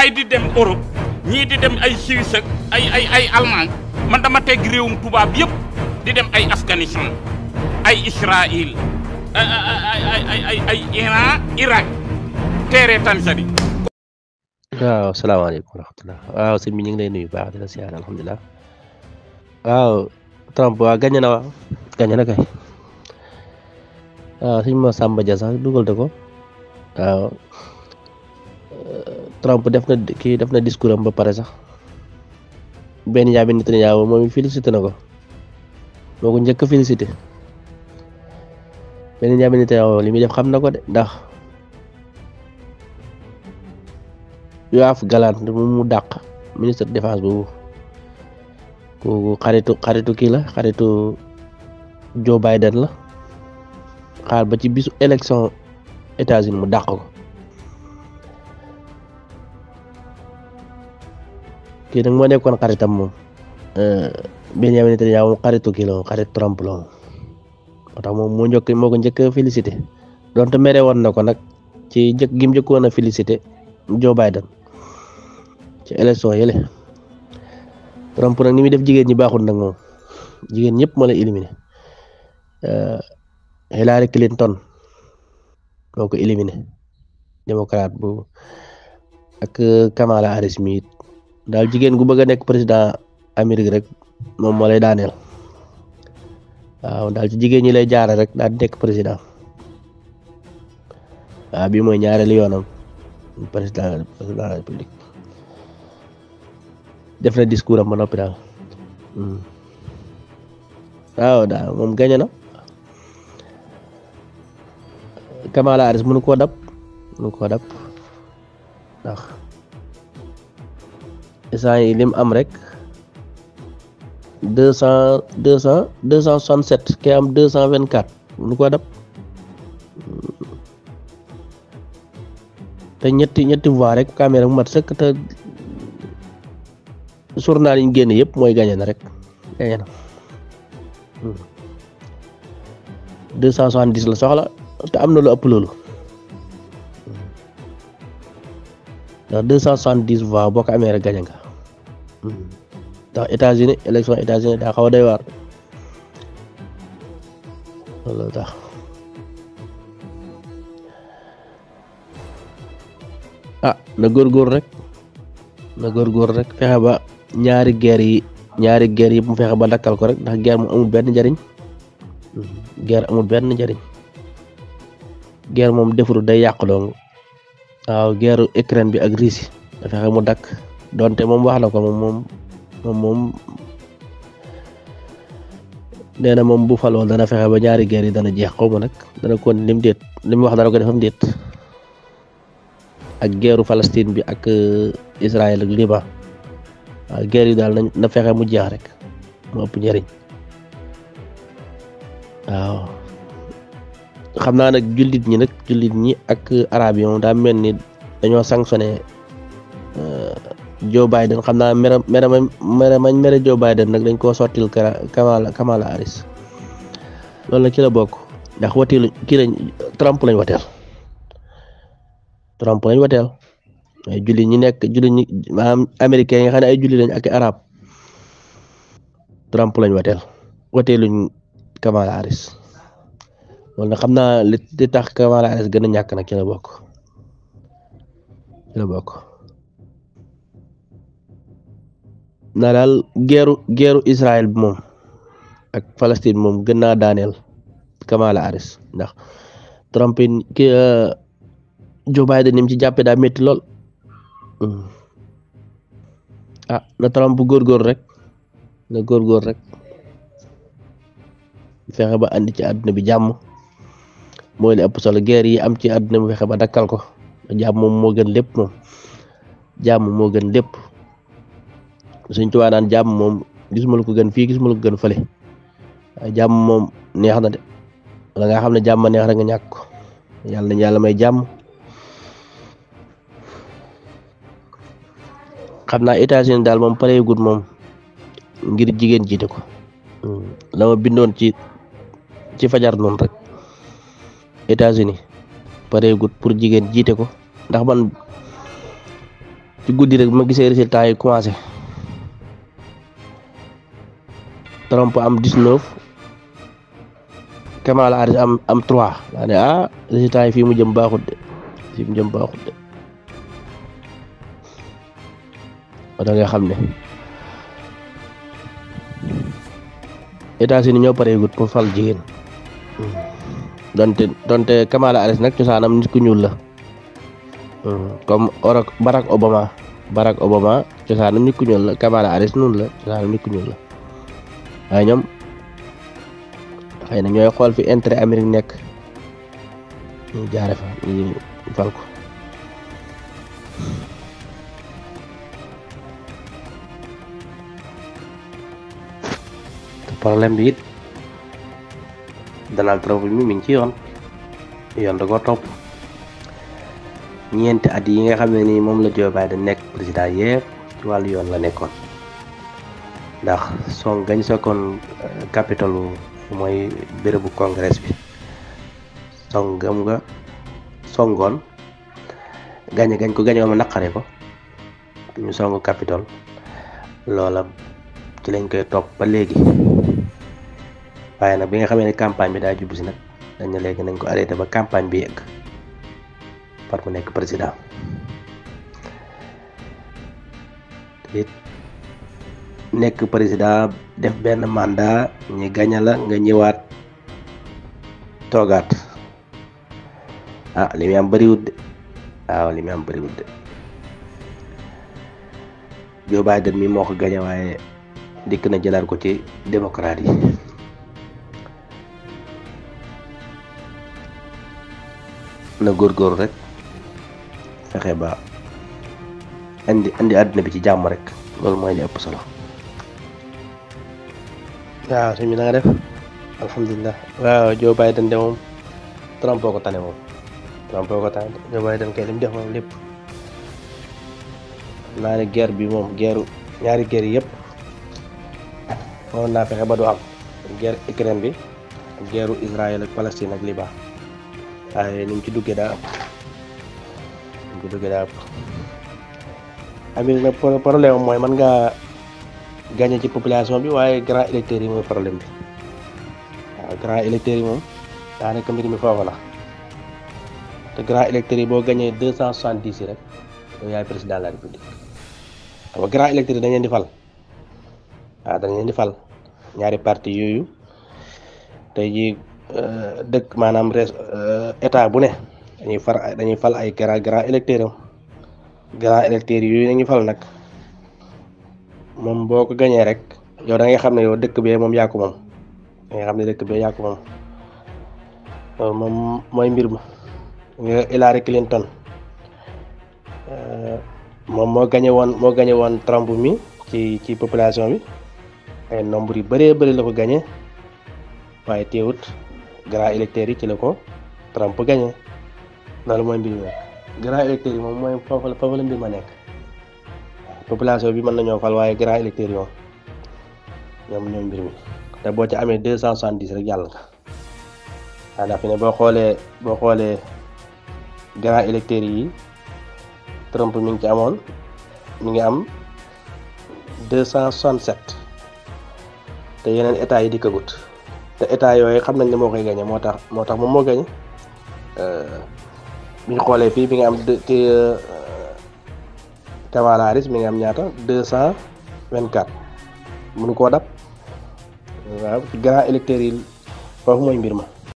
yi di dem Europe ñii di dem ay Suisse ak ay Allemagne man dama tegg réewum tubaab yëpp di dem ay Afghanistan ay Israël ay Iran Irak teere Tanzanie. waaw salaamaaleykum wa rahmatulah waaw sëñ bi ñu ngi lay nuyu baax di la siyaar alhamdulilah waaw Trump waaw gañe na waaw gañe na kay waaw sëñ ma Samba Dia sax dugal de ko waaw Trump def na discours am ba pare sax Benjamin Netanyahu moom félicité na ko moo ko njëkk a félicité Benjamin Netanyahu li muy def xam na ko de ndax Yoav Gallant mu dàq ministre de défense boobu kooku xaritu kii la xaritu Joe Biden la xaar ba ci bisu élection États-Unis mu dàq ko kii nag moo nekkoon xaritam moom Benjamin Netanyahu moom xaritu kii la moom xarit Trump la moom moo tax moom moo ko njëkk a félicité donte mere woon na ko nag ci njëkkoon a félicité Joe Biden ci élection yële Trump nag ni muy def jigéen ñi baaxul nag moom jigéen ñëpp moo lay éliminé Hillary Clinton moo ko éliminé démocrate bu ak Kamala Harris mi daal jigéen gu bëgg a nekk président Amérique rek moom moo lay daaneel waaw daal ci jigéen ñi lay jaare rek daal di nekk président waaw bii mooy ñaareelu yoonam président de la république def na discours am ba noppi daal waaw daal moom gañe na Kamala Harris mënu koo dab ndax instant yi lim am rek 267 kay am 224 mënu koo dab te ñetti voix rek caméra mu mat sëkk te journal yi ñu génne yëpp mooy gañe na rek gañe na 270 la soxla te am na lu ëpp loolu ndax 270 voix boo ko amee rek gañe nga ndax États-Unis élection États-Unis daa xaw a doy waar loolu tax na góorgóor rek fexe ba ñaari guerre yi mu fexe ba dakkal ko rek ndax guerre mu amul benn njariñ guerre moom defuru day yàq dong waaw guerre Ukraine bi ak Russie da fexe mu dakk donte moom wax na ko moom nee na moom bu faloo dana fexe ba ñaari guerre yi dana jeex xaw ma nag dana kon lim wax dana ko defam déet ak guerru Palestine bi ak Israël ak Liban waaw guerre yi daal na fexe mu jeex rek mu ëpp njëriñ waaw xam naa nag jullit ñi ak arab yi moom daa mel ni dañoo sanctionné Joe Biden xam naa mere Joe Biden nag dañ koo sottil Kamala Harris loolu nag ci la bokk ndax Trump lañ wateel ay jullit ñi maanaam américain yi nga xam ne ay jullit lañ ak arab Trump lañ wateeluñ Kamala Harris loolu nag xam naa li tax Kamala Harris gën a ñàkk nag ci la bokk na daal guerru Israël bi moom ak Palestine moom gën naa daaneel Kamala Harris ndax Trump Joe Biden ni mu ci jàppee daa métti lool na Trump góorgóor rek fexe ba andi ci àdduna bi jàmm mooy li ëpp solo guerre yi am ci àdduna bi fexe ba dakkal ko jàmm moom moo gën lépp Sëñ Tuubaa naan jàmm moom gisuma lu ko gën fii gisuma lu ko gën fële waaye jàmm moom neex na de wala nga xam ne jàmm neex rek nga ñàkk ko yàlla nañ yàlla may jàmm xam naa États-Unis daal moom pareegut moom ngir jigéen jiite ko la ma bindoon ci fajar noonu rek États-Unis pareegut pour jigéen jiite ko ndax man ci guddi rek ma gisee résultat yi commencé Trump am 19 Kamala Harris am 3 daa ne résultat yi fii mu jëm baaxut de da nga xam ne États-Unis ñoo pareegut pour fal jigéen donte Kamala Harris nag cosaanam nit ku ñuul la comme Barack Obama cosaanam nit ku ñuul la Kamala Harris noonu la cosaanam nit ku ñuul la waaye ñoom xëy na ñooy xool fi intérêt Amérique nekk ñu jaare fa ñu fal ko problème bi it Donald Trump mi ngi ci yoon da ko topp ñeenti at yi nga xam ne nii moom la Joe Biden nekk président yépp ci wàllu yoon la nekkoon ndax gañ sokkoon capitolu mooy bérébu congrès bi songoon gañ ko ma naqare ko ñu songu capitole loola ci lañ koy topp ba léegi waaye nag bi nga xamee ne campagne bi daa jubbu si nag dañ ne léegi nañ ko arrêté ba campagne bi yegg par mu nekk président it nekk président def benn mandat ñi gaña la nga ñëwaat toogaat li muy am bëriwut de Joe Biden mi moo ko gañe waaye dikk na jëlaat ko ci démocrate yi na góorgóorlu rek fexe ba andi àdduna bi ci jàmm rek loolu mooy li ëpp solo. waaw sëñ bi na nga def alhamdulilah. waaw Joe Biden de moom Trump boo ko tane moom Joe Biden kay li mu def moom lépp naa ne guerre bi moom ñaari guerre yi yëpp moom naa fexe ba du am guerre Ukraine bi ak guerre Israël ak Palestine ak Liban waaye ni mu ci duggee daa ëpp Amérique nag problème mooy mën ngaa gagné ci population bi waaye grand électeurs yi mooy problème bi grand électeurs yi moom daanaka mbir mi foofu la te grand électeurs yi boo gagné 270 rek yow yaay président de la république xam nga grand électeurs yi dañ leen di fal dañ leen di fal ñaari parti yooyu tey jii dëkk maanaam état bu ne dañuy fal ay grand électeurs yooyu nañu fal nag moom boo ko gañee rek yow da ngay xam ne yow dëkk bee moom yaa ko moom loolu moom mooy mbir ma nga Hillary Clinton moom moo gañe woon Trump mi ci population bi ay nombre yu bëree bëri la ko gañe waaye teewut grand électeurs yi ci la ko Trump gañe loolu mooy mbir mi nag grand électeurs yi moom mooy foofu la mbir ma nekk population bi mën nañoo fal waaye grand électeurs yi moom ñoom mbir mi te boo ci amee 270 rek jàll nga ndax fi ne boo xoolee grand électeurs yi Trump mi ngi am 267 te yeneen état yi dikkagut te état yooyu xam nañ ne moo koy gañe moo tax moom moo gañe bi ñu xoolee fii bi nga am Kamala Harris mi ngi am ñaata 224 mënu koo dab waaw ci grand électeurs yi foofu mooy mbir ma